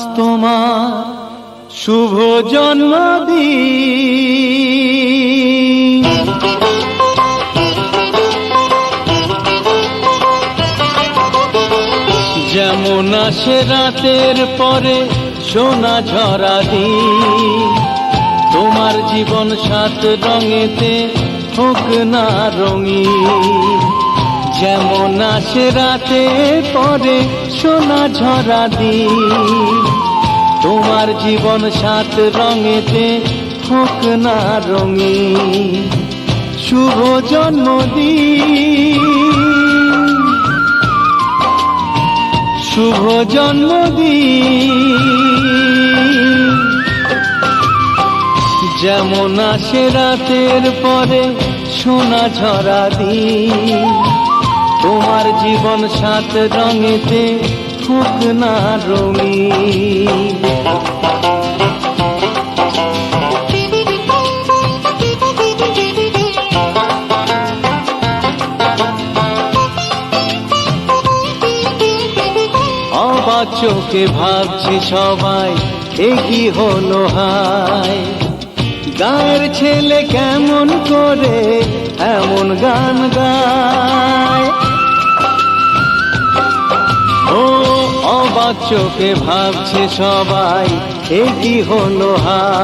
আজ তোমার শুভ জন্মদিন। যেমন আসে রাতের পরে সোনা ঝরা দিন, তোমার জীবন সাত রঙেতে হোক না রঙিন। যেমন আসে রাতের পরে সোনা ঝরা দিন, তোমার জীবন সাত রঙেতে হোক না রঙিন। শুভ জন্মদিন, শুভ জন্মদিন। যেমন আসে রাতের পরে সোনা ঝরা দিন, তোমার জীবন সাত রঙেতে হোক না রঙিন। অবাক চোখে ভাবছে সবাই এ কি হলো হায়, গায়ের ছেলে কেমন করে এমন গান গায়। ও অবাক চোখে ভাবছে সবাই এ কি হলো হায়।